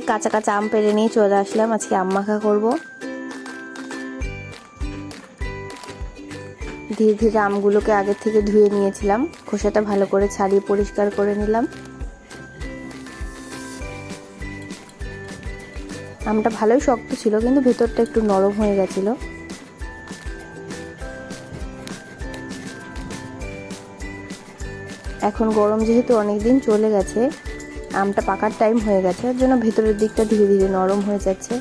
কাঁচা কাঁচা আম পেড়ে নিয়ে চলে আসলাম। আজকে আম মাখা করবো। ধীরে ধীরে আমগুলোকে আগে থেকে ধুয়ে নিয়েছিলাম, খোসাটা ভালো করে ছাড়িয়ে পরিষ্কার করে নিলাম। আমটা ভালোই শক্ত ছিল, কিন্তু ভেতরটা একটু নরম হয়ে গেছিল। এখন গরম যেহেতু অনেকদিন চলে গেছে, আমটা পাকার টাইম হয়ে গেছে, এর জন্য ভেতরের দিকটা ধীরে ধীরে নরম হয়ে যাচ্ছে।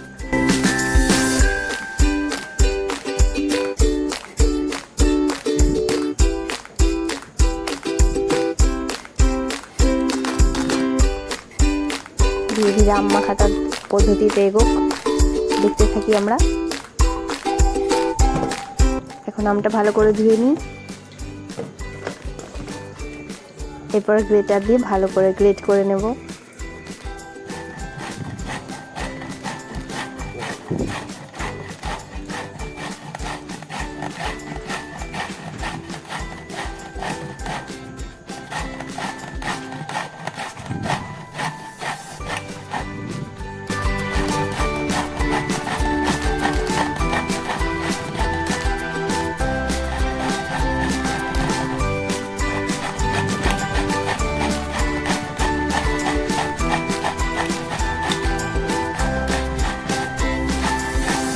ধীরে ধীরে আম মাখাটার পদ্ধতিতে এগোক, দেখতে থাকি আমরা। এখন আমটা ভালো করে ধুয়ে নিই, এরপর গ্রেটার দিয়ে ভালো করে গ্রেট করে নেব।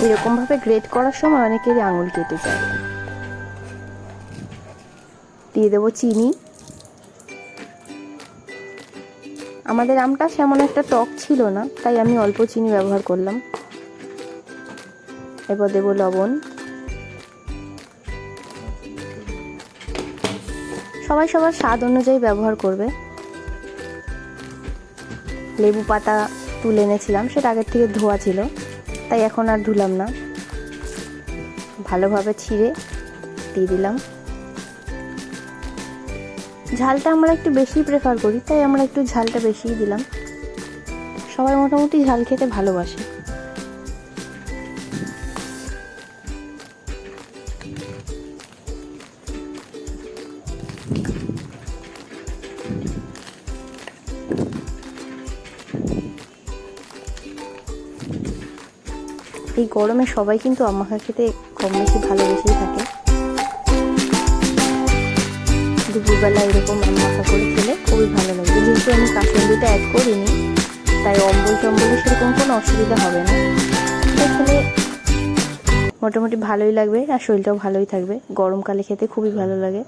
এরকম ভাবে গ্রেট করার সময় অনেকেরই আঙুল কেটে যায়। দিয়ে দেবো চিনি। আমাদের আমটা সেমন একটা টক ছিল না, তাই আমি অল্প চিনি ব্যবহার করলাম। এরপর দেবো লবণ। সবাই সবার স্বাদ অনুযায়ী ব্যবহার করবে। লেবু পাতা তুলে এনেছিলাম, সেটা আগের থেকে ধোয়া ছিল, তাই এখন আর ধুলাম না। ভালোভাবে ছিঁড়ে দিয়ে দিলাম। ঝালটা আমরা একটু বেশি প্রেফার করি, তাই আমরা একটু ঝালটা বেশিই দিলাম। সবাই মোটামুটি ঝাল খেতে ভালোবাসে। এই গরমে সবাই কিন্তু আম মাখা খেতে কম বেশি ভালোবেসেই থাকে। দুপুরবেলা এরকম আম মাখা করে খেলে খুবই ভালো লাগবে। যেহেতু আমি কাসুন্দিটা অ্যাড করিনি, তাই অম্বল টম্বলে সেরকম কোনো অসুবিধা হবে না। খেলে মোটামুটি ভালোই লাগবে, আর শরীরটাও ভালোই থাকবে। গরমকালে খেতে খুবই ভালো লাগে।